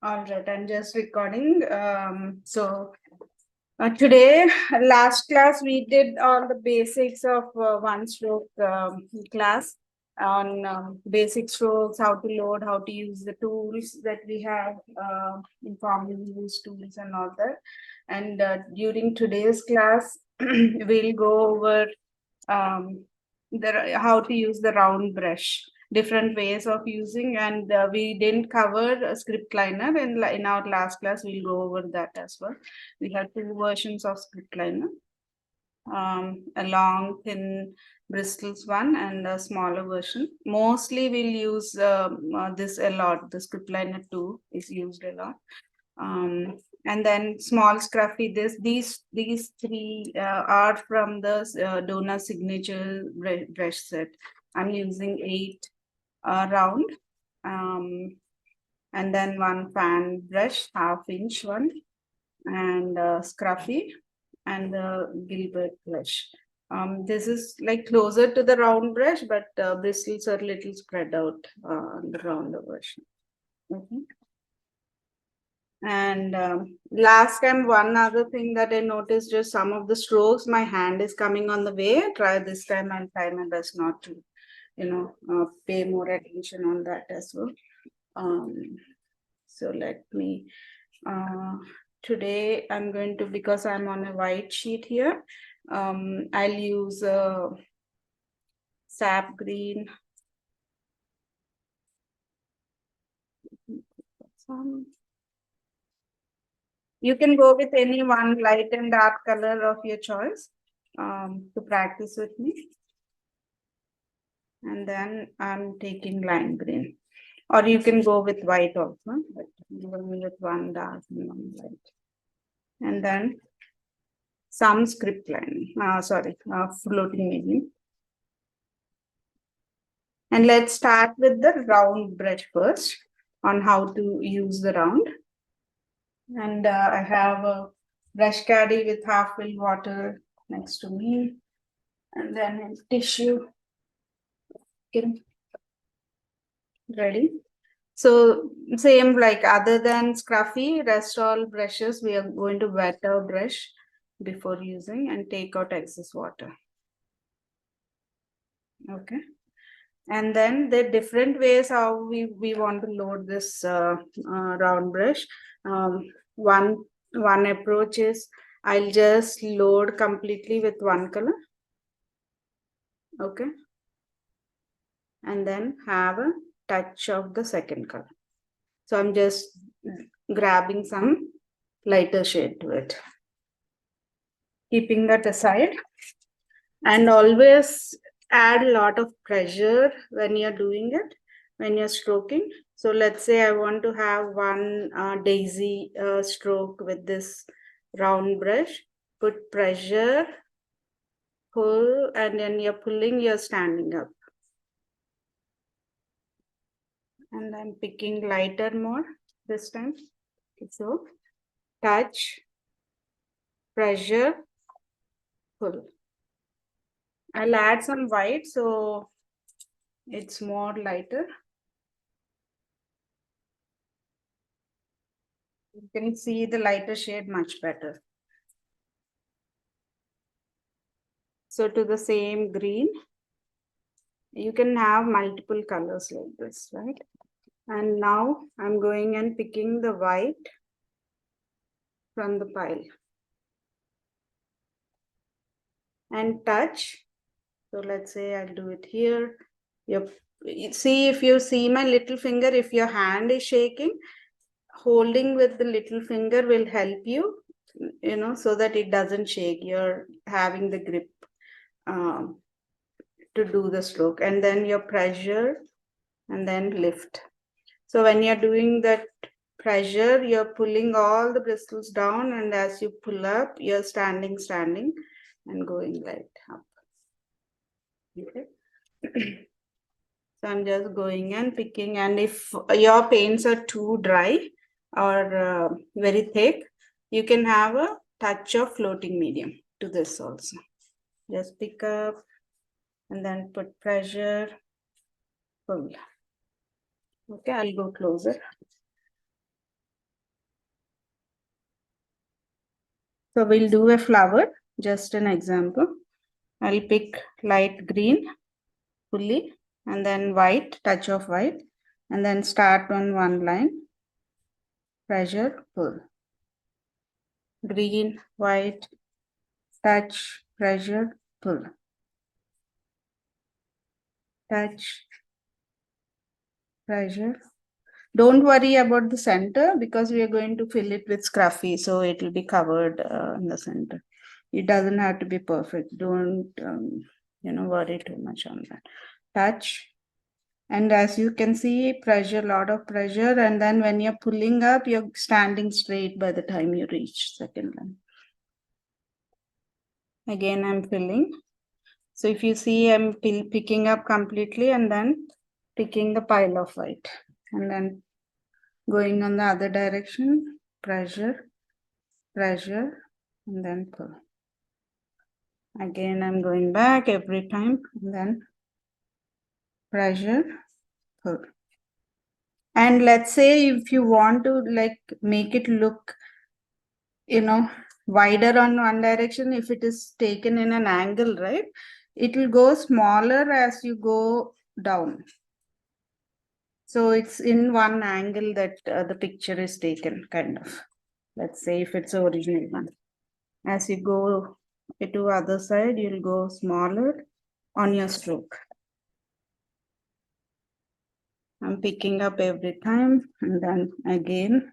All right, I'm just recording. Today, last class, we did all the basics of one stroke class on basic strokes, how to load, how to use the tools that we have, informally use tools and all that. And during today's class, we'll go over how to use the round brush, different ways of using, and we didn't cover a script liner in our last class. We'll go over that as well. We have two versions of script liner, a long thin bristles one and a smaller version. Mostly we'll use this a lot. The script liner 2 is used a lot. And then small scruffy, these three are from the donor signature brush set. I'm using 8 round, and then one fan brush, 1/2 inch one, and scruffy, and the Gilbert brush. This is like closer to the round brush, but bristles are a little spread out on the rounder version. Okay. And last time, one other thing that I noticed, just some of the strokes, my hand is coming on the way. Try this time and try my best not to, pay more attention on that as well. So let me, today I'm going to, because I'm on a white sheet here, I'll use sap green. You can go with any one light and dark color of your choice to practice with me. And then I'm taking lime green. Or you can go with white also, but I'm going with one dark and one light. And then some script line, floating medium. And let's start with the round brush first on how to use the round. And I have a brush caddy with half filled water next to me. And then in tissue. Okay. Ready? So same like other than scruffy, rest all brushes, we are going to wet our brush before using and take out excess water. Okay. And then the different ways how we want to load this round brush. One approach is I'll just load completely with one color. Okay. And then have a touch of the second color. So I'm just grabbing some lighter shade to it. Keeping that aside, and always add a lot of pressure when you're doing it, when you're stroking. So let's say I want to have one daisy stroke with this round brush. Put pressure, pull, and then you're pulling, you're standing up. And I'm picking lighter more this time. So touch, pressure, pull. I'll add some white so it's more lighter. You can see the lighter shade much better. So to the same green, you can have multiple colors like this, right? And now I'm going and picking the white from the pile. And touch. So let's say I'll do it here. See, if you see my little finger, if your hand is shaking, holding with the little finger will help you, so that it doesn't shake. You're having the grip to do the stroke, and then your pressure and then lift. So when you're doing that pressure, you're pulling all the bristles down, and as you pull up, you're standing and going right up. Okay. So I'm just going and picking, and if your paints are too dry or very thick, you can have a touch of floating medium to this also. Just pick up and then put pressure, pull. Okay, I'll go closer. So we'll do a flower, just an example. I'll pick light green fully, and then white, touch of white, and then start on one line, pressure, pull. Green, white, touch, pressure, pull. Touch, pressure. Don't worry about the center because we are going to fill it with scruffy, so it will be covered in the center. It doesn't have to be perfect. Don't worry too much on that. Touch, and as you can see, pressure, lot of pressure, and then when you're pulling up, you're standing straight by the time you reach second line. Again, I'm filling. So if you see, I'm picking up completely and then picking the pile of white, and then going on the other direction, pressure, pressure, and then pull. Again, I'm going back every time, and then pressure, pull. And let's say if you want to like make it look, wider on one direction, if it is taken in an angle, right, it will go smaller as you go down. So it's in one angle that the picture is taken, kind of. Let's say if it's the original one. As you go to other side, you'll go smaller on your stroke. I'm picking up every time, and then again,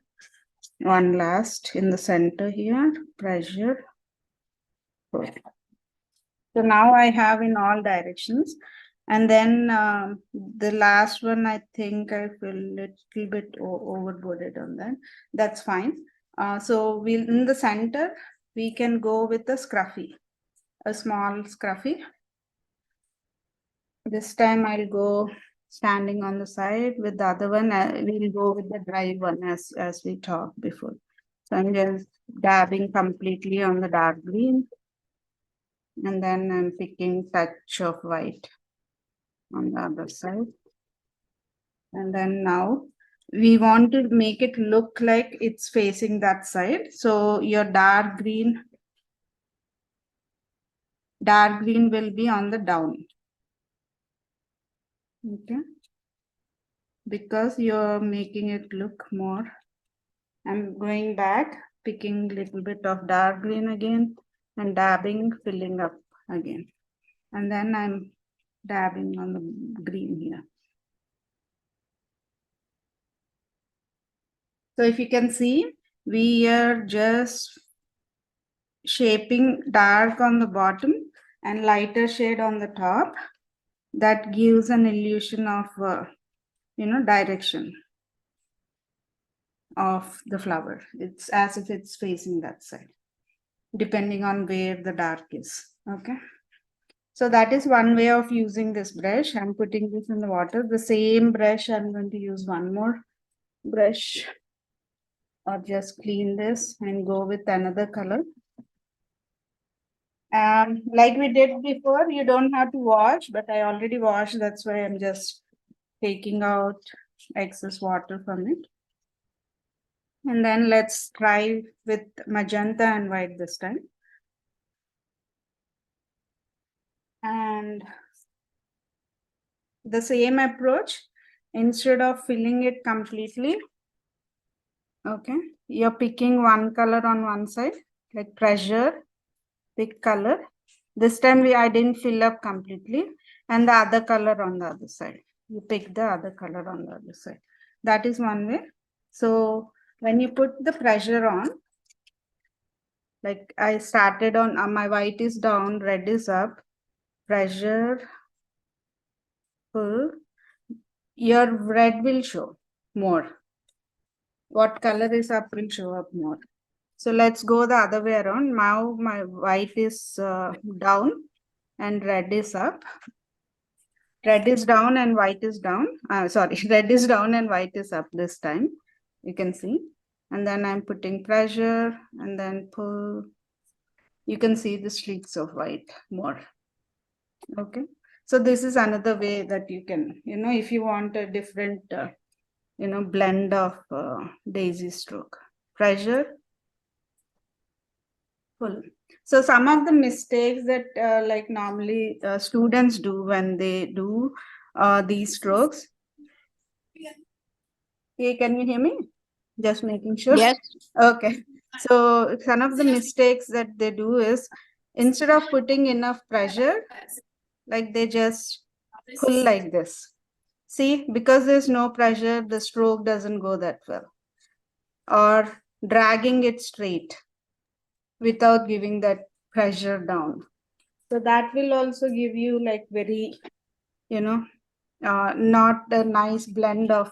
one last in the center here, pressure. So now I have in all directions. And then the last one, I think I feel a little bit overboarded on that. That's fine. So we'll in the center, we can go with the scruffy, a small scruffy. This time I'll go standing on the side. With the other one, we'll go with the dry one as we talked before. So I'm just dabbing completely on the dark green. And then I'm picking touch of white on the other side. And then now we want to make it look like it's facing that side. So your dark green will be on the down. Okay. Because you're making it look more. I'm going back, picking a little bit of dark green again and dabbing, filling up again. And then I'm dabbing on the green here. So if you can see, we are just shaping dark on the bottom and lighter shade on the top. That gives an illusion of, direction of the flower. It's as if it's facing that side, depending on where the dark is. Okay. So that is one way of using this brush. I'm putting this in the water. The same brush, I'm going to use one more brush, or just clean this and go with another color. Like we did before, you don't have to wash, but I already washed. That's why I'm just taking out excess water from it. And then let's try with magenta and white this time. And the same approach, instead of filling it completely, okay, you're picking one color on one side, like pressure, pick color. This time I didn't fill up completely, and the other color on the other side. You pick the other color on the other side. That is one way. So when you put the pressure on, like I started on, my white is down, red is up, pressure, pull, your red will show more. What color is up will show up more. So let's go the other way around. Now my white is down and red is up. Red is down and white is down. Sorry, red is down and white is up this time. You can see. And then I'm putting pressure and then pull. You can see the streaks of white more. Okay. So this is another way that you can, if you want a different, blend of daisy stroke. Pressure, full. So some of the mistakes that like normally students do when they do these strokes. Hey, can you hear me? Just making sure. Yes. Okay. So some of the mistakes that they do is instead of putting enough pressure, like they just pull like this. See, because there's no pressure, the stroke doesn't go that well. Or dragging it straight without giving that pressure down. So that will also give you like very, you know, not a nice blend of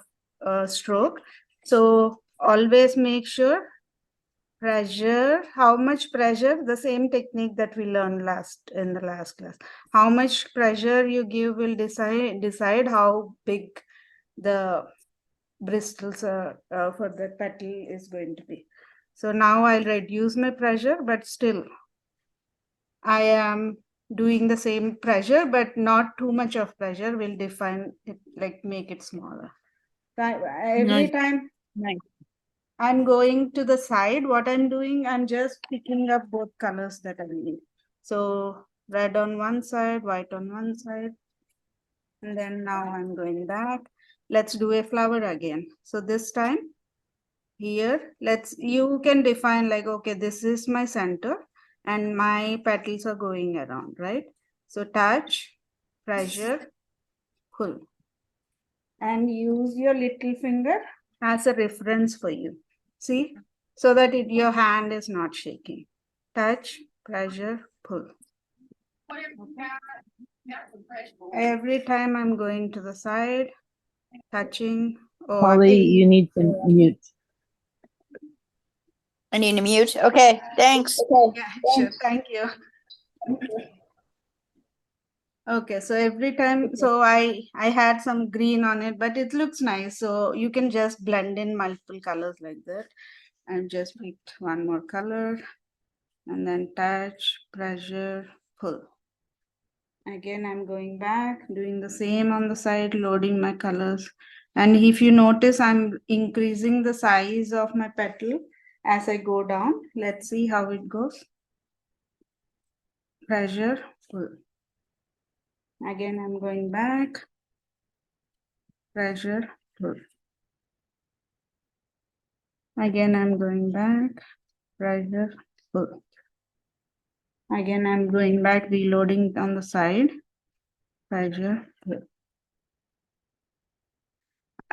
stroke. So always make sure pressure, how much pressure, the same technique that we learned last in the last class. How much pressure you give will decide how big the bristles for the petal is going to be. So now I'll reduce my pressure, but still I am doing the same pressure, but not too much of pressure will define it, like make it smaller. Every Nice. time Nice. I'm going to the side, what I'm doing, I'm just picking up both colors that I need. So red on one side, white on one side. And then now I'm going back. Let's do a flower again. So this time here, you can define like, okay, this is my center and my petals are going around, right? So touch, pressure, pull. And use your little finger as a reference for you. See, so that your hand is not shaking. Touch, pressure, pull. Every time I'm going to the side, touching. Oh, I Holly, think. you need to mute. I need to mute. Okay, thanks. Yeah, sure. Thank you. Okay, so every time, so I had some green on it, but it looks nice. So you can just blend in multiple colors like that. And just picked one more color and then touch, pressure, pull. Again, I'm going back, doing the same on the side, loading my colors. And if you notice, I'm increasing the size of my petal as I go down. Let's see how it goes. Pressure, pull. Again, I'm going back, pressure, pull. Again, I'm going back, pressure, pull. Again, I'm going back, reloading on the side, pressure, pull.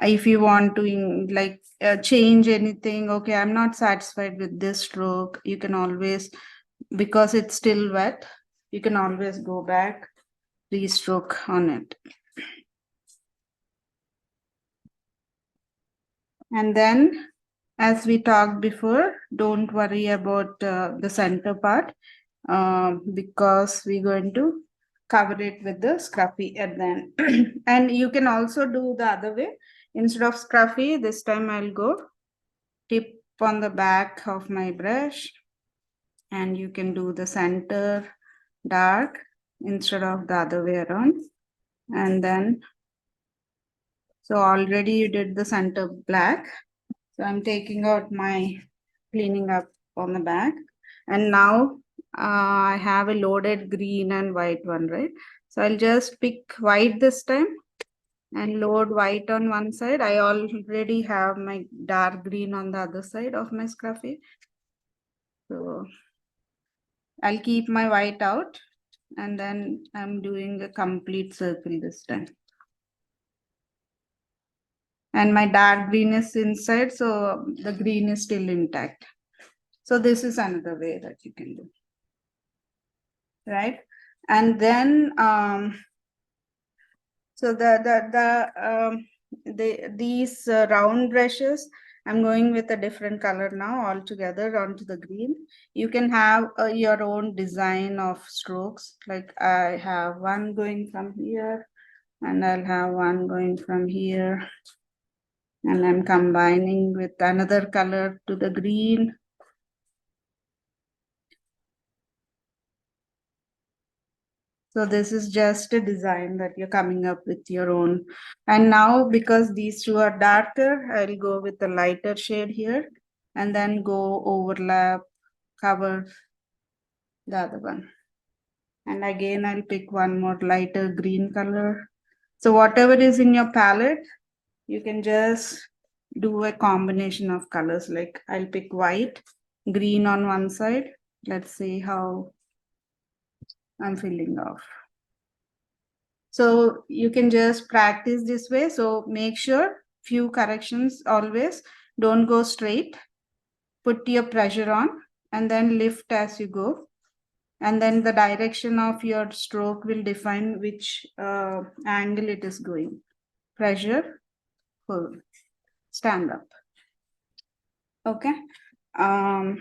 If you want to like change anything, okay, I'm not satisfied with this stroke, you can always, because it's still wet, you can always go back, restroke on it. And then as we talked before, don't worry about the center part because we're going to cover it with the scruffy and then and you can also do the other way. Instead of scruffy, this time I'll go tip on the back of my brush and you can do the center dark instead of the other way around. And then, so already you did the center black. So I'm taking out my cleaning up on the back. And now I have a loaded green and white one, right? So I'll just pick white this time and load white on one side. I already have my dark green on the other side of my scruffy. So I'll keep my white out and then I'm doing a complete circle this time. And my dark green is inside, so the green is still intact. So this is another way that you can do. Right? And then so these round brushes, I'm going with a different color now altogether onto the green. You can have your own design of strokes. Like I have one going from here and I'll have one going from here. And I'm combining with another color to the green. So this is just a design that you're coming up with your own. And now because these two are darker, I'll go with the lighter shade here and then go overlap, cover the other one. And again, I'll pick one more lighter green color. So whatever is in your palette, you can just do a combination of colors. Like I'll pick white, green on one side. Let's see how I'm filling off. So you can just practice this way. So make sure few corrections always. Don't go straight. Put your pressure on and then lift as you go. And then the direction of your stroke will define which angle it is going. Pressure, pull, stand up. Okay. So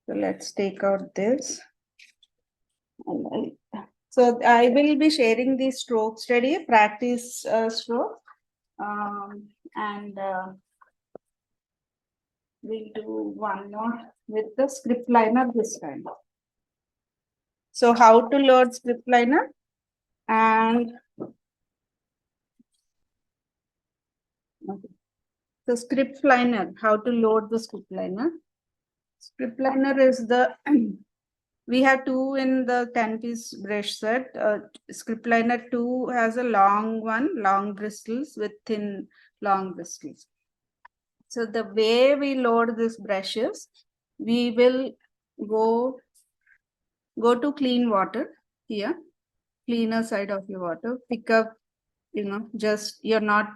let's take out this. So I will be sharing the stroke study, practice stroke. And we'll do one more with the script liner this time. So how to load script liner and okay. So script liner, how to load the script liner. Script liner is the we have two in the 10-piece brush set. Script liner 2 has a long one, long bristles with thin long bristles. So the way we load these brushes, we will go to clean water here, cleaner side of your water, pick up, just you're not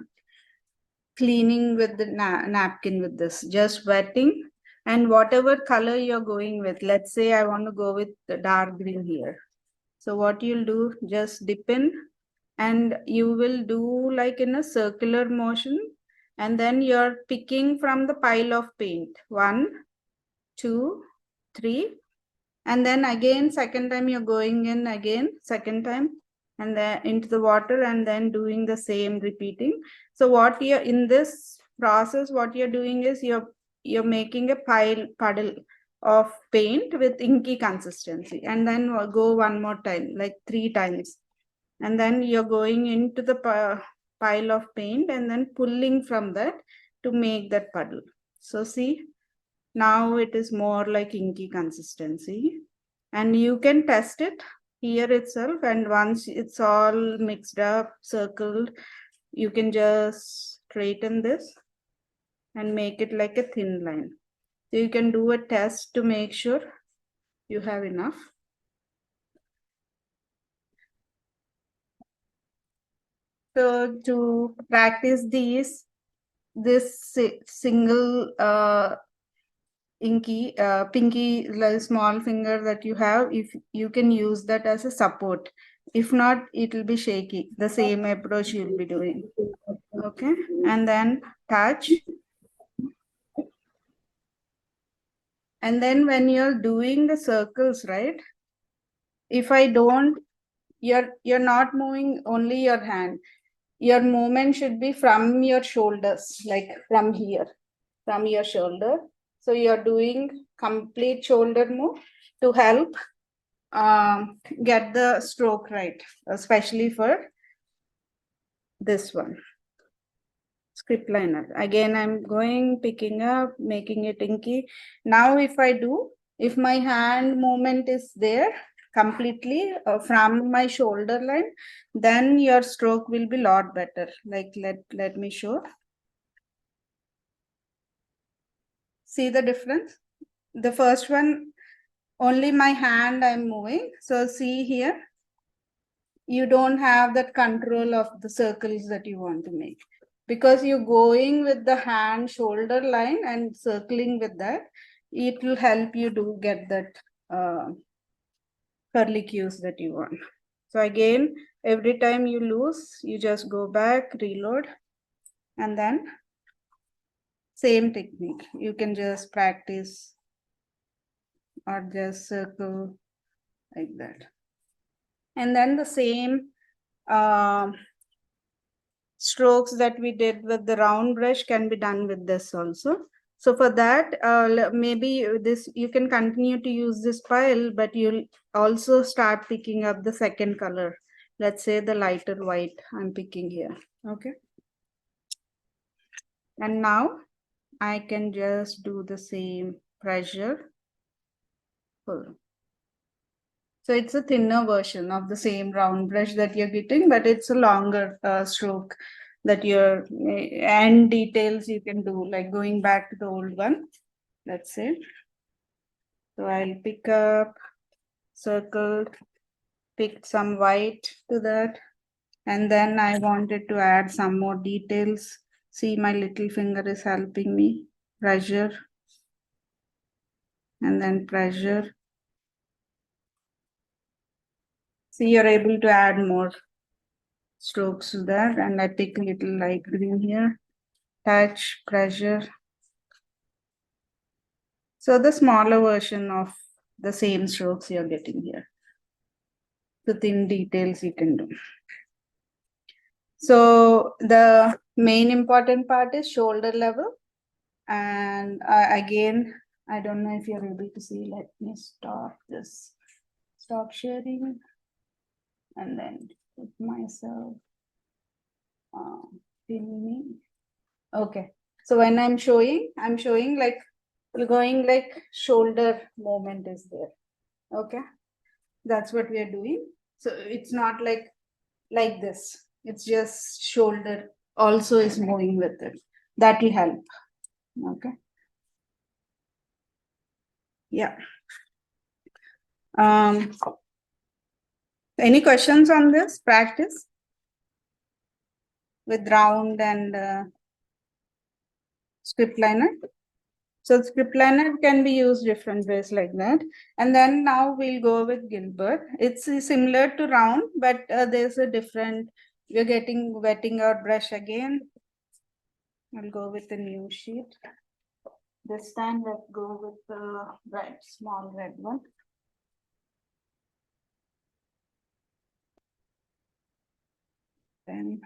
cleaning with the napkin with this, just wetting. And whatever color you're going with, let's say I want to go with the dark green here. So what you'll do, just dip in and you will do like in a circular motion. And then you're picking from the pile of paint. 1, 2, 3. And then again, second time you're going in again, second time, and then into the water and then doing the same repeating. So what you're in this process, what you're doing is you're making a puddle of paint with inky consistency, and then go one more time, like 3 times. And then you're going into the pile of paint and then pulling from that to make that puddle. So see, now it is more like inky consistency, and you can test it here itself. And once it's all mixed up, circled, you can just straighten this and make it like a thin line. So you can do a test to make sure you have enough. So to practice this single inky pinky like small finger that you have, if you can use that as a support. If not, it will be shaky. The same approach you'll be doing. Okay, and then touch. And then when you're doing the circles, right, if I don't, you're not moving only your hand. Your movement should be from your shoulders, like from here, from your shoulder. So you're doing complete shoulder move to help get the stroke right, especially for this one, script liner. Again, I'm going, picking up, making it inky. Now if my hand movement is there completely from my shoulder line, then your stroke will be a lot better. Like let me show. See the difference? The first one, only my hand I'm moving. So see here, you don't have that control of the circles that you want to make, because you're going with the hand shoulder line and circling with that. It will help you to get that curly cues that you want. So again, every time you lose, you just go back, reload, and then same technique. You can just practice or just circle like that. And then the same strokes that we did with the round brush can be done with this also. So for that, maybe this you can continue to use this pile, but you'll also start picking up the second color. Let's say the lighter white I'm picking here. Okay. And now I can just do the same pressure, pull. So it's a thinner version of the same round brush that you're getting, but it's a longer stroke that you're, and details you can do, like going back to the old one. That's it. So I'll pick up, circle, pick some white to that. And then I wanted to add some more details. See, my little finger is helping me. Pressure. And then pressure. See, you're able to add more strokes to that. And I pick a little light green here. Touch, pressure. So the smaller version of the same strokes you're getting here. The thin details you can do. So the main important part is shoulder level. And again, I don't know if you're able to see. Let me stop this. Stop sharing. And then put myself in me. Okay. So when I'm showing like going like shoulder movement is there. Okay. That's what we are doing. So it's not like this. It's just shoulder also is moving with it. That will help. Okay. Yeah. Any questions on this practice with round and script liner? So script liner can be used different ways like that. And then now we'll go with Gilbert. It's similar to round, but there's a different, we're wetting our brush again. I'll go with the new sheet. This time let's go with the small red one. Then,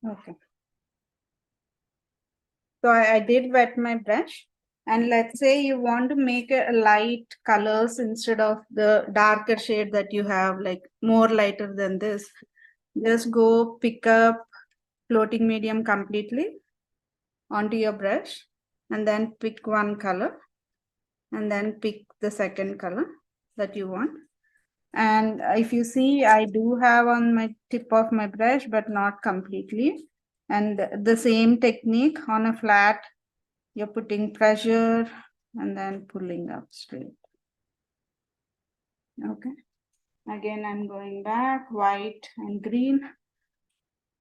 okay. So I did wet my brush. And let's say you want to make a light colors instead of the darker shade that you have, like more lighter than this. Just go pick up floating medium completely onto your brush and then pick one color and then pick the second color that you want. And if you see, I do have on my tip of my brush, but not completely. And the same technique on a flat, you're putting pressure and then pulling up straight. Okay. Again, I'm going back, white and green,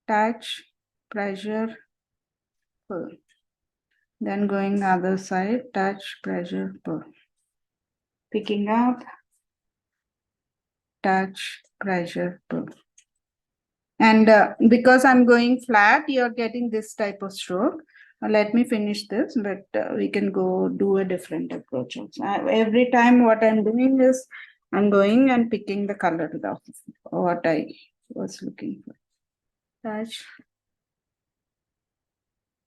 touch, pressure, pull. Then going the other side, touch, pressure, pull. Picking up, touch, pressure, pull. And because I'm going flat, you're getting this type of stroke. Let me finish this, but we can go do a different approach. Every time what I'm doing is I'm going and picking the color of what I was looking for. Touch,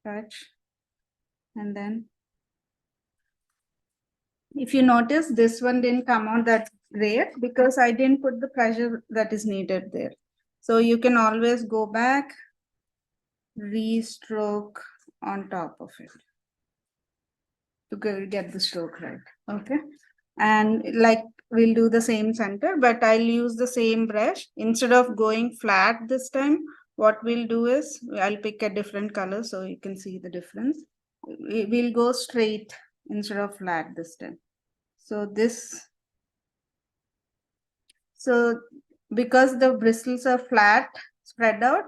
touch, and then if you notice, this one didn't come out that great because I didn't put the pressure that is needed there. So you can always go back, re-stroke on top of it to get the stroke right. Okay. And like we'll do the same center, but I'll use the same brush. Instead of going flat this time, what we'll do is I'll pick a different color so you can see the difference. We'll go straight instead of flat this time. So this, so because the bristles are flat, spread out,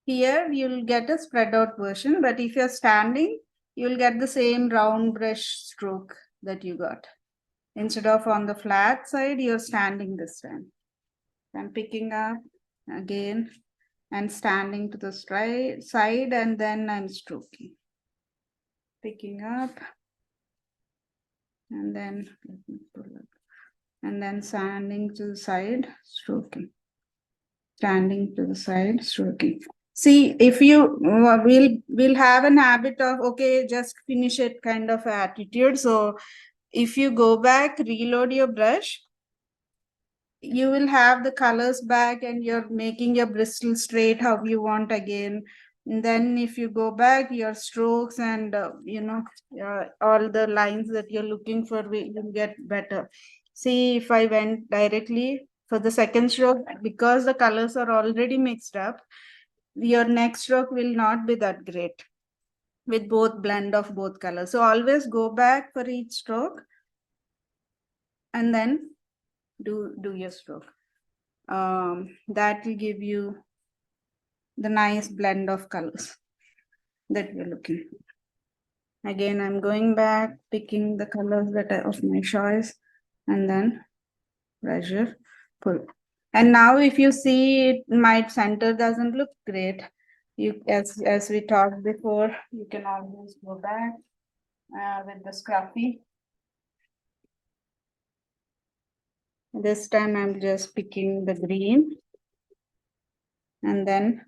here you'll get a spread out version, but if you're standing, you'll get the same round brush stroke that you got. Instead of on the flat side, you're standing this time. I'm picking up again and standing to the side, and then I'm stroking. Picking up, and then let me pull up. And then standing to the side, stroking. Standing to the side, stroking. See, if you will have an habit of, okay, just finish it kind of attitude. So if you go back, reload your brush, you will have the colors back and you're making your bristle straight how you want again. And then if you go back, your strokes and all the lines that you're looking for will get better. See, if I went directly for the second stroke, because the colors are already mixed up, your next stroke will not be that great with both blend of both colors. So always go back for each stroke and then do your stroke. That will give you the nice blend of colors that we're looking for. Again, I'm going back, picking the colors that are of my choice, and then pressure, pull. And now if you see it, my center doesn't look great. You, as we talked before, you can always go back with the scruffy. This time I'm just picking the green and then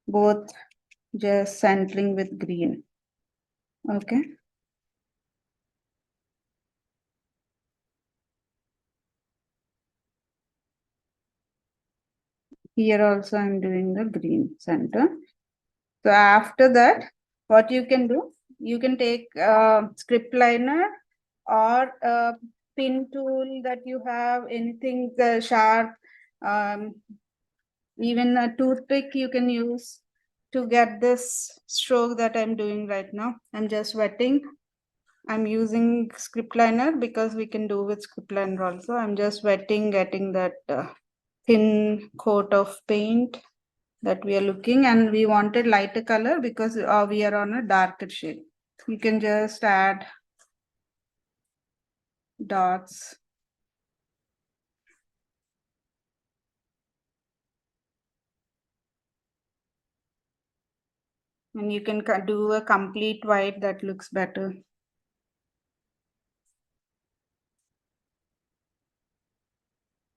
both just centering with green. Okay. Here also I'm doing the green center. So after that, what you can do, you can take script liner or a pin tool that you have, anything sharp, even a toothpick you can use to get this stroke that I'm doing right now. I'm just wetting. I'm using script liner because we can do with script liner also. I'm just wetting, getting that thin coat of paint that we are looking, and we wanted lighter color because we are on a darker shade. You can just add dots. And you can do a complete white that looks better.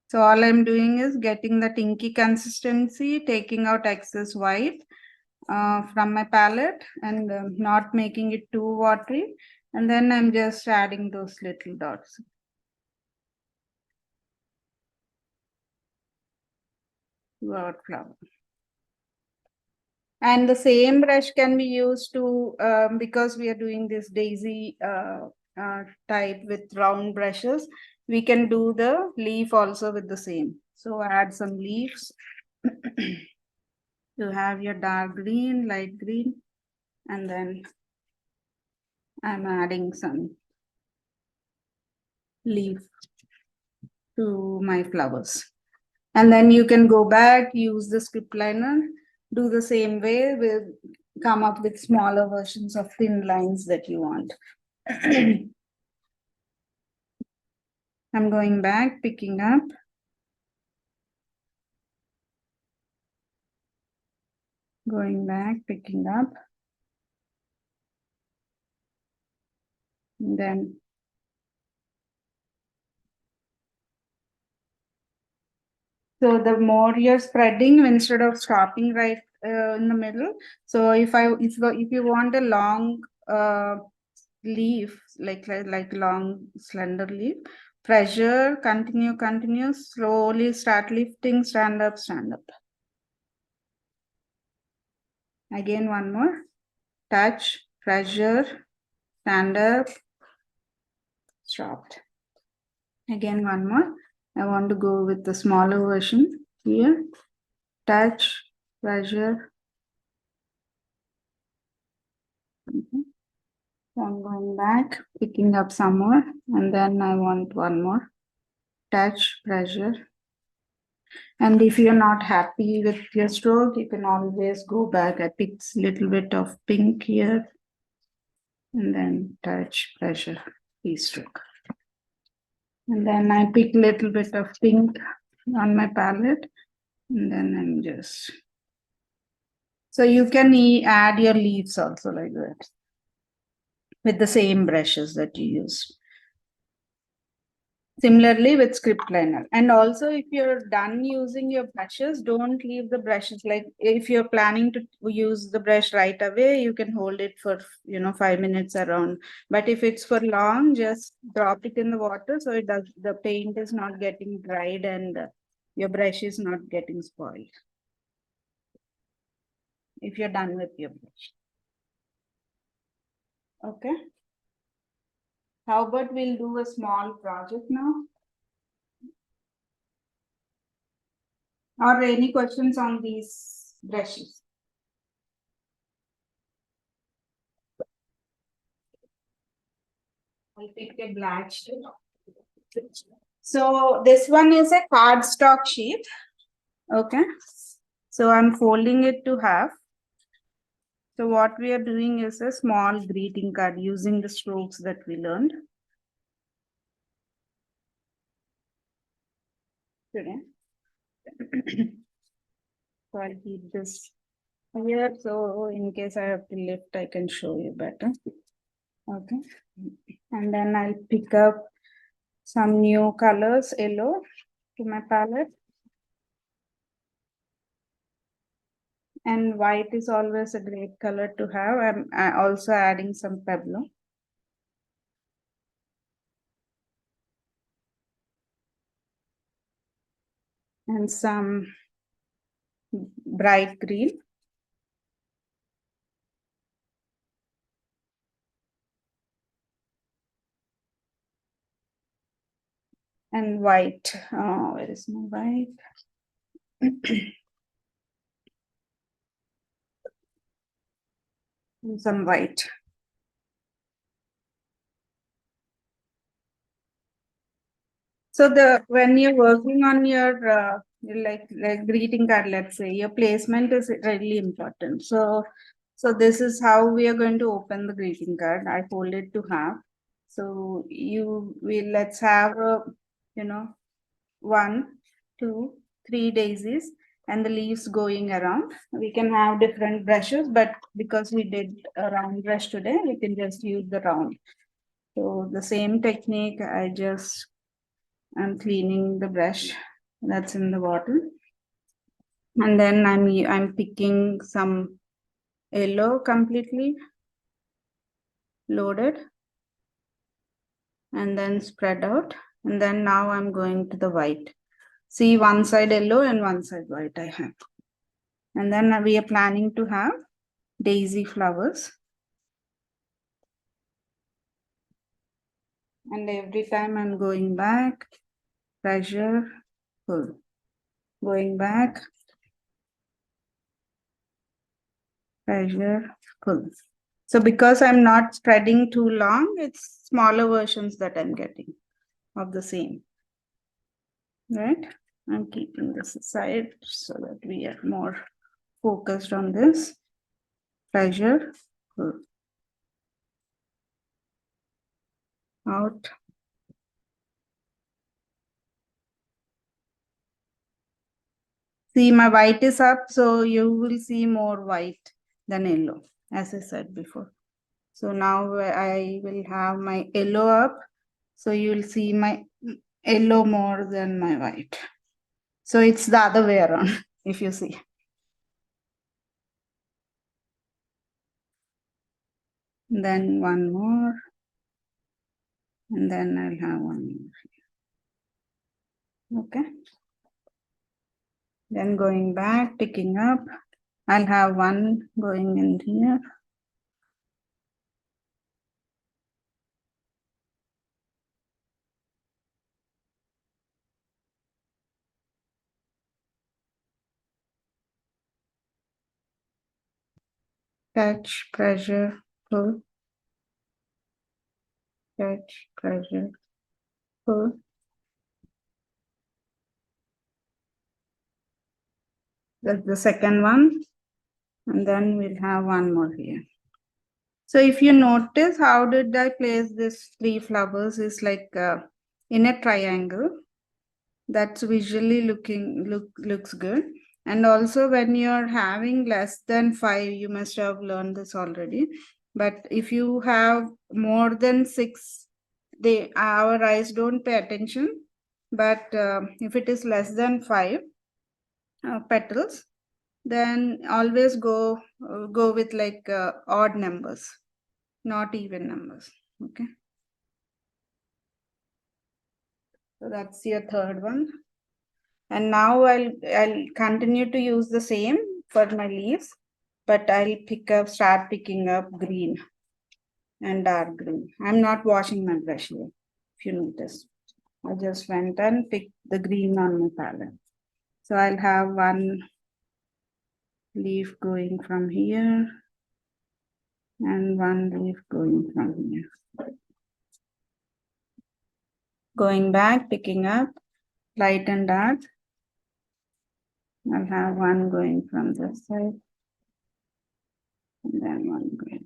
So all I'm doing is getting the inky consistency, taking out excess white from my palette and not making it too watery. And then I'm just adding those little dots. To our flower. And the same brush can be used to, because we are doing this daisy type with round brushes, we can do the leaf also with the same. So add some leaves. You have your dark green, light green, and then I'm adding some leaf to my flowers. And then you can go back, use the script liner, do the same way, with come up with smaller versions of thin lines that you want. I'm going back, picking up. Going back, picking up. And then so the more you're spreading instead of stopping right in the middle. So if you want a long leaf, like long slender leaf, pressure, continue, slowly start lifting, stand up. Again, one more, touch, pressure, stand up, stopped. Again, one more. I want to go with the smaller version here. Touch, pressure. So I'm going back, picking up some more, and then I want one more. Touch, pressure. And if you're not happy with your stroke, you can always go back. I picked a little bit of pink here, and then touch, pressure, stroke. And then I pick a little bit of pink on my palette, and then I'm just. So you can add your leaves also like that with the same brushes that you use. Similarly with script liner. And also if you're done using your brushes, don't leave the brushes. Like if you're planning to use the brush right away, you can hold it for 5 minutes around. But if it's for long, just drop it in the water so the paint is not getting dried and your brush is not getting spoiled. if you're done with your brush. Okay. How about we'll do a small project now? Or any questions on these brushes? I'll pick a black sheet. So this one is a cardstock sheet. Okay. So I'm folding it to half. So what we are doing is a small greeting card using the strokes that we learned today. So I'll keep this here. So in case I have to lift, I can show you better. Okay. And then I'll pick up some new colors, yellow to my palette. And white is always a great color to have. I'm also adding some pebble. And some bright green. And white. Oh, where is my white? And some white. So when you're working on your like greeting card, let's say your placement is really important. So this is how we are going to open the greeting card. I fold it to half. So let's have a, 1, 2, 3 daisies and the leaves going around. We can have different brushes, but because we did a round brush today, we can just use the round. So the same technique, I'm cleaning the brush that's in the bottle. And then I'm picking some yellow completely loaded and then spread out. And then now I'm going to the white. See, one side yellow and one side white I have. And then we are planning to have daisy flowers. And every time I'm going back, pressure, pull. Going back, pressure, pull. So because I'm not spreading too long, it's smaller versions that I'm getting of the same. Right? I'm keeping this aside so that we are more focused on this. Pressure, pull. Out. See, my white is up, so you will see more white than yellow, as I said before. So now I will have my yellow up, so you will see my yellow more than my white. So it's the other way around, if you see. Then one more, and then I'll have one more. Okay. Then going back, picking up, I'll have one going in here. Catch, pressure, pull. Catch, pressure, pull. That's the second one. And then we'll have one more here. So if you notice, how did I place this 3 flowers is like in a triangle. That's visually looks good. And also when you're having less than 5, you must have learned this already. But if you have more than 6, our eyes don't pay attention. But if it is less than 5 petals, then always go with like odd numbers, not even numbers. Okay. So that's your third one. And now I'll continue to use the same for my leaves, but I'll start picking up green and dark green. I'm not washing my brush here, if you notice. I just went and picked the green on my palette. So I'll have one leaf going from here and one leaf going from here. Going back, picking up light and dark. I'll have one going from this side and then one going.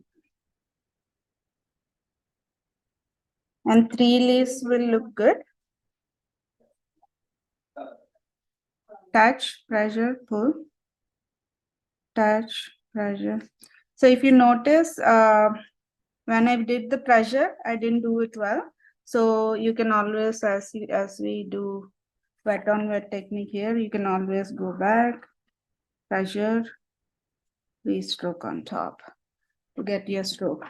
And 3 leaves will look good. Touch, pressure, pull. Touch, pressure. So if you notice, when I did the pressure, I didn't do it well. So you can always, as we do wet on wet technique here, you can always go back, pressure, re-stroke on top to get your stroke.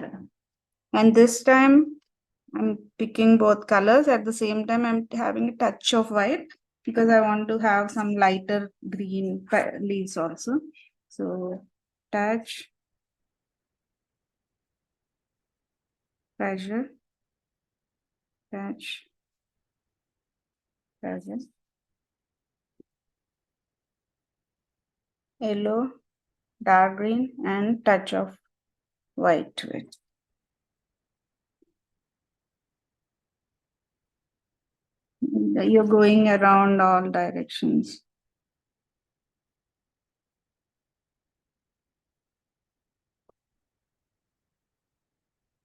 And this time I'm picking both colors. At the same time, I'm having a touch of white because I want to have some lighter green leaves also. So touch, pressure, touch, pressure. Yellow, dark green, and touch of white to it. You're going around all directions.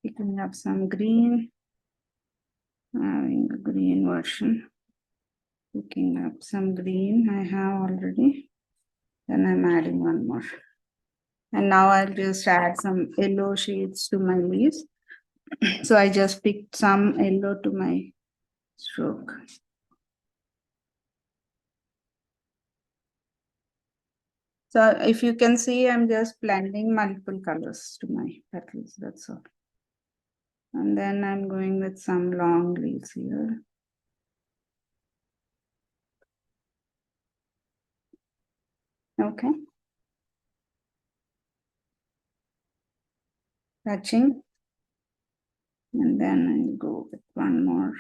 Picking up some green, having a green version. Picking up some green I have already. Then I'm adding one more. And now I'll just add some yellow shades to my leaves. So I just picked some yellow to my stroke. So if you can see, I'm just blending multiple colors to my petals, that's all. And then I'm going with some long leaves here. Okay. Touching. And then I go with one more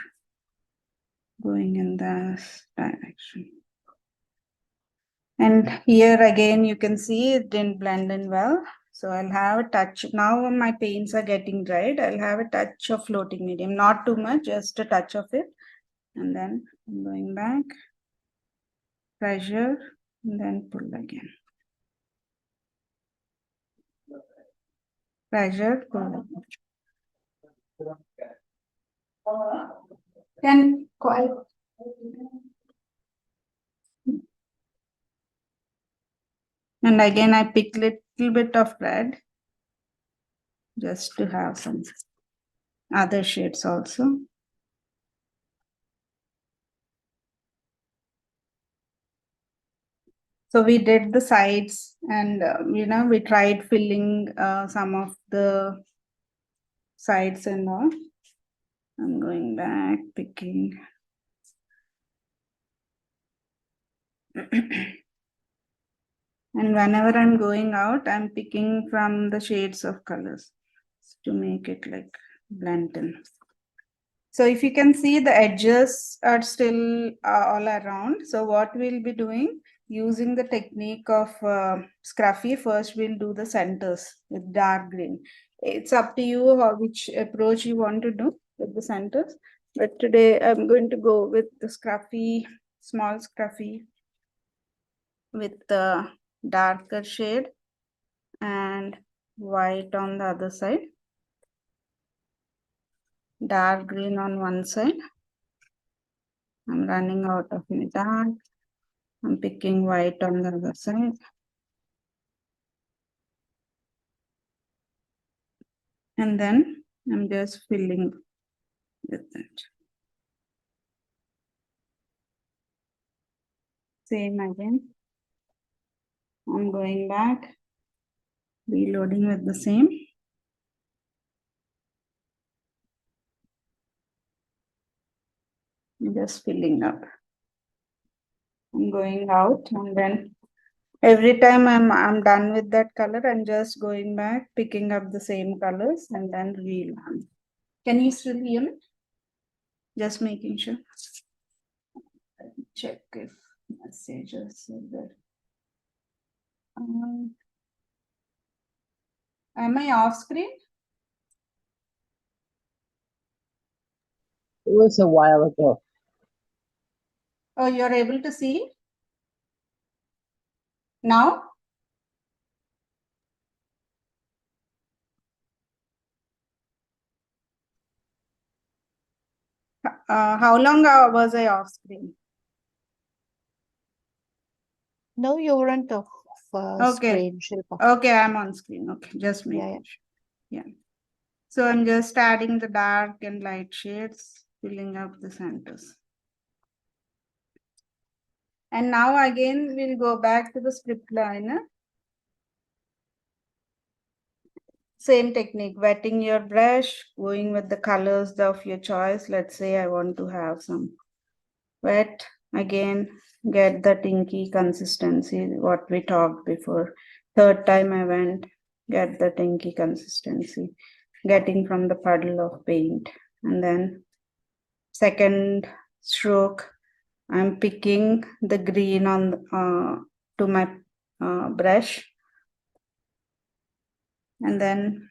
going in this direction. And here again, you can see it didn't blend in well. So I'll have a touch. Now my paints are getting dried. I'll have a touch of floating medium, not too much, just a touch of it. And then I'm going back, pressure, and then pull again. Pressure, pull. Then quiet. And again, I pick little bit of red just to have some other shades also. So we did the sides and, we tried filling some of the sides and all. I'm going back, picking. And whenever I'm going out, I'm picking from the shades of colors to make it like blend in. So if you can see, the edges are still all around. So what we'll be doing, using the technique of scruffy, first we'll do the centers with dark green. It's up to you which approach you want to do with the centers. But today I'm going to go with the scruffy, small scruffy with the darker shade and white on the other side. Dark green on one side. I'm running out of my dark. I'm picking white on the other side. And then I'm just filling with that. Same again. I'm going back, reloading with the same. I'm just filling up. I'm going out and then Every time I'm done with that color, I'm just going back, picking up the same colors and then real. Can you still hear me? Just making sure. Check if messages are there. Am I off screen? It was a while ago. Oh, you're able to see now? How long was I off screen? No, you weren't off Okay. screen, Shilpa. Okay, I'm on screen. Okay, just Yeah, making sure. Yeah. So I'm just adding the dark and light shades, filling up the centers. And now again, we'll go back to the script liner. Same technique, wetting your brush, going with the colors of your choice. Let's say I want to have some wet. Again, get the inky consistency, what we talked before. Third time I went, get the inky consistency, getting from the puddle of paint. And then second stroke, I'm picking the green on to my brush. And then,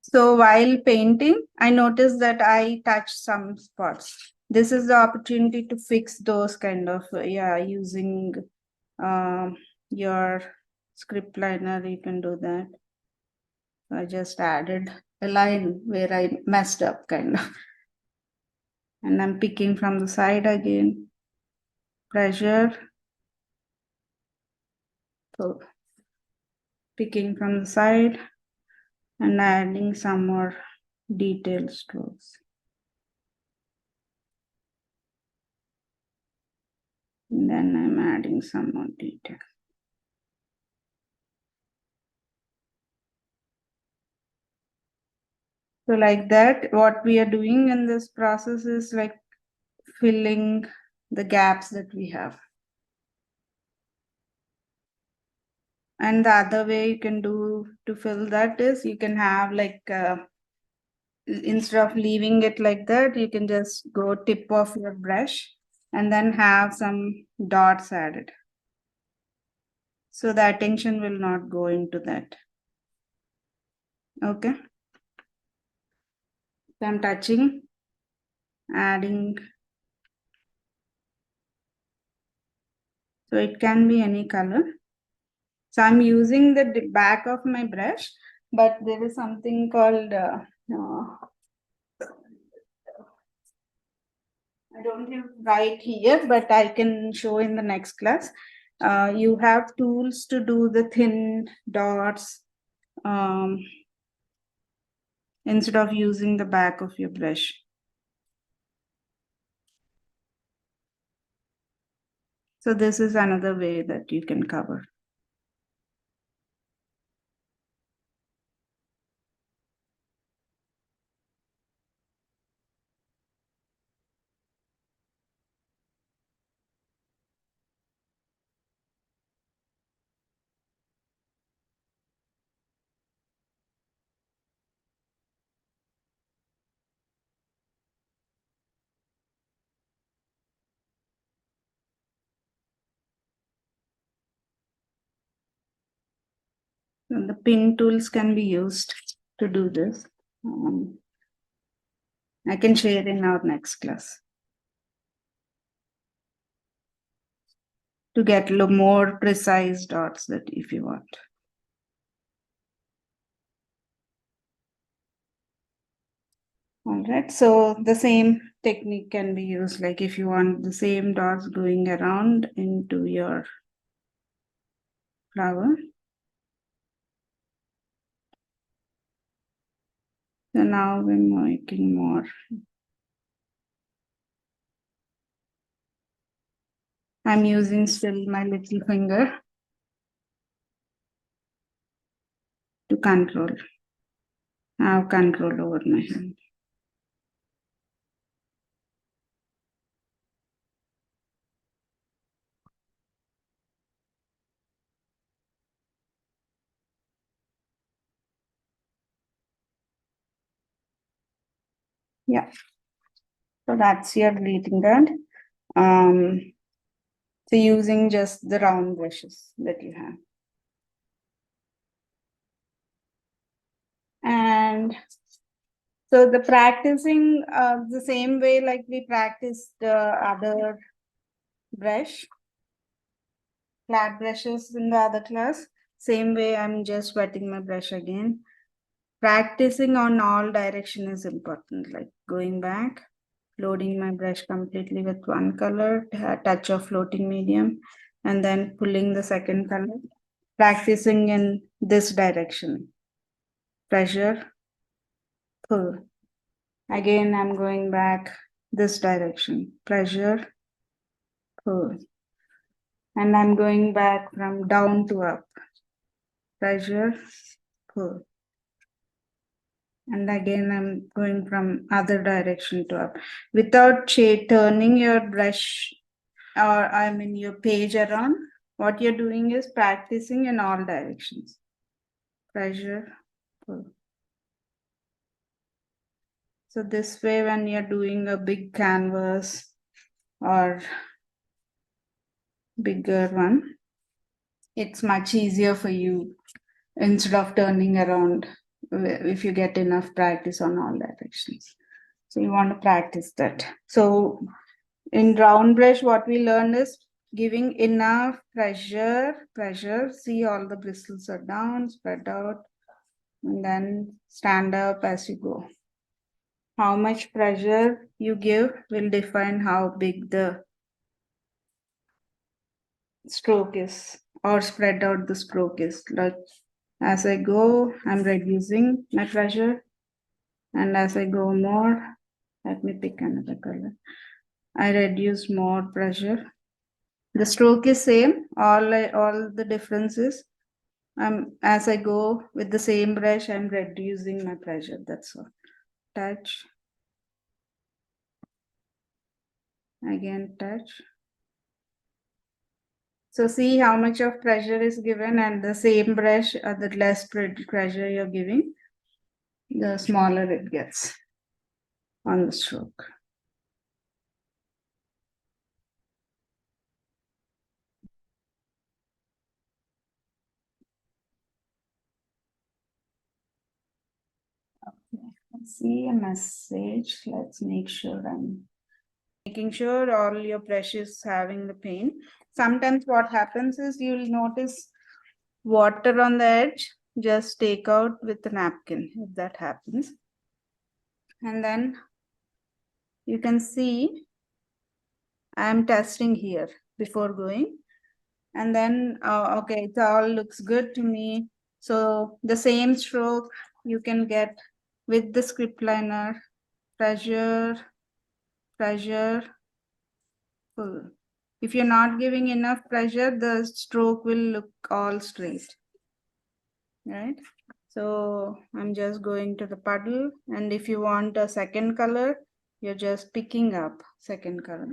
so while painting, I noticed that I touched some spots. This is the opportunity to fix those kind of, using your script liner, you can do that. I just added a line where I messed up kind of. And I'm picking from the side again. Pressure. So picking from the side and adding some more detailed strokes. And then I'm adding some more detail. So like that, what we are doing in this process is like filling the gaps that we have. And the other way you can do to fill that is you can have like, instead of leaving it like that, you can just go tip of your brush and then have some dots added. So the attention will not go into that. Okay. So I'm touching, adding. So it can be any color. So I'm using the back of my brush, but there is something called, I don't have right here, but I can show in the next class. You have tools to do the thin dots instead of using the back of your brush. So this is another way that you can cover. And the pin tools can be used to do this. I can share in our next class to get more precise dots that if you want. All right, so the same technique can be used, like if you want the same dots going around into your flower. So now we're making more. I'm using still my little finger to control. I have control over my hand. Yeah. So that's your greeting card. So using just the round brushes that you have. And so the practicing the same way like we practice the other brush, flat brushes in the other class. Same way I'm just wetting my brush again. Practicing on all direction is important, like going back, loading my brush completely with one color, a touch of floating medium, and then pulling the second color. Practicing in this direction. Pressure, pull. Again, I'm going back this direction. Pressure, pull. And I'm going back from down to up. Pressure, pull. And again, I'm going from other direction to up. Without turning your brush or your page around, what you're doing is practicing in all directions. Pressure, pull. So this way, when you're doing a big canvas or bigger one, it's much easier for you instead of turning around if you get enough practice on all directions. So you want to practice that. So in round brush, what we learned is giving enough pressure. See, all the bristles are down, spread out, and then stand up as you go. How much pressure you give will define how big the stroke is, or spread out the stroke is. Like as I go, I'm reducing my pressure, and as I go more, let me pick another color. I reduce more pressure. The stroke is same. All the difference is as I go with the same brush, I'm reducing my pressure. That's all. Touch. Again, touch. So see how much of pressure is given, and the same brush, the less pressure you're giving, the smaller it gets on the stroke. See a message. Let's make sure I'm making sure all your brush is having the paint. Sometimes what happens is you'll notice water on the edge. Just take out with a napkin if that happens. And then you can see I'm testing here before going. And then, okay, it all looks good to me. So the same stroke you can get with the script liner. Pressure, pull. If you're not giving enough pressure, the stroke will look all straight, right? So I'm just going to the puddle, and if you want a second color, you're just picking up second color,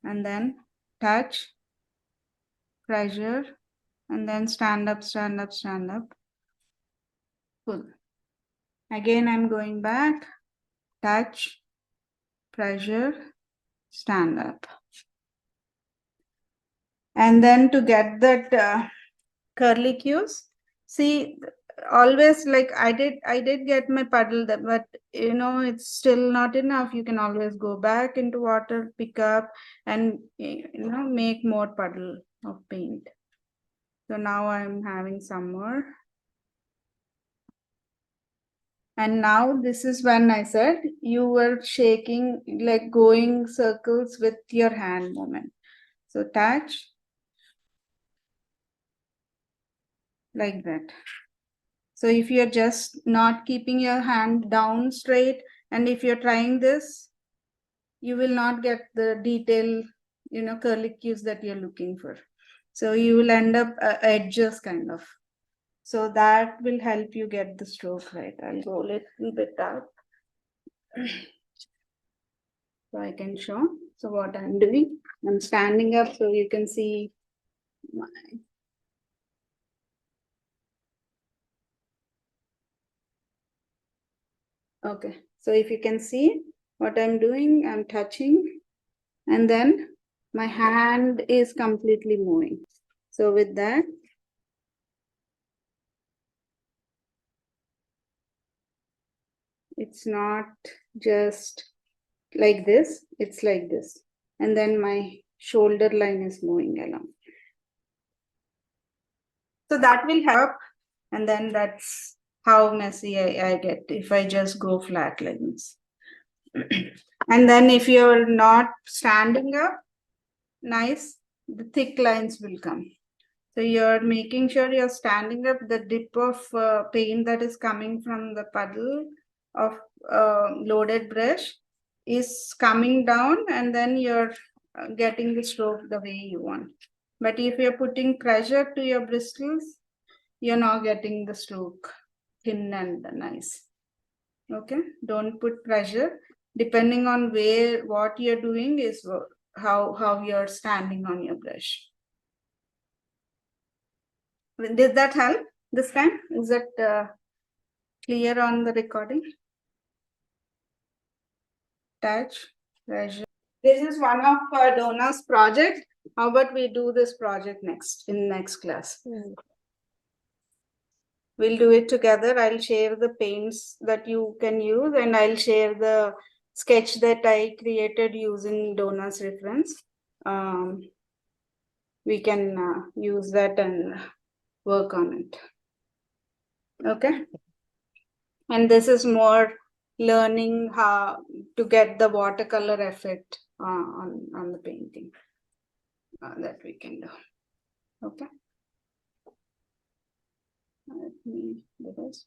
and then touch, pressure, and then stand up, pull. Again, I'm going back, touch, pressure, stand up. And then to get that curly cues, see, always like I did get my puddle, that, but it's still not enough. You can always go back into water, pick up, and make more puddle of paint. So now I'm having some more. And now this is when I said you were shaking, like going circles with your hand movement. So touch, like that. So if you're just not keeping your hand down straight, and if you're trying this, you will not get the detail, curly cues that you're looking for. So you will end up edges kind of. So that will help you get the stroke right. I'll go a little bit up. So I can show. So what I'm doing, I'm standing up so you can see my. Okay, So if you can see what I'm doing, I'm touching, and then my hand is completely moving. So with that, it's not just like this, it's like this. And then my shoulder line is moving along. So that will help. And then that's how messy I get if I just go flat like this. And then if you're not standing up, nice, the thick lines will come. So you're making sure you're standing up, the dip of paint that is coming from the puddle of loaded brush is coming down, and then you're getting the stroke the way you want. But if you're putting pressure to your bristles, you're not getting the stroke thin and nice. Okay, don't put pressure. Depending on what you're doing is how you're standing on your brush. Did that help this time? Is it clear on the recording? Touch, pressure. This is one of Donna's project. How about we do this project in next class? We'll do it together. I'll share the paints that you can use, and I'll share the sketch that I created using Donna's reference. We can use that and work on it. Okay. And this is more learning how to get the watercolor effect on the painting that we can do. Okay. Let me do this.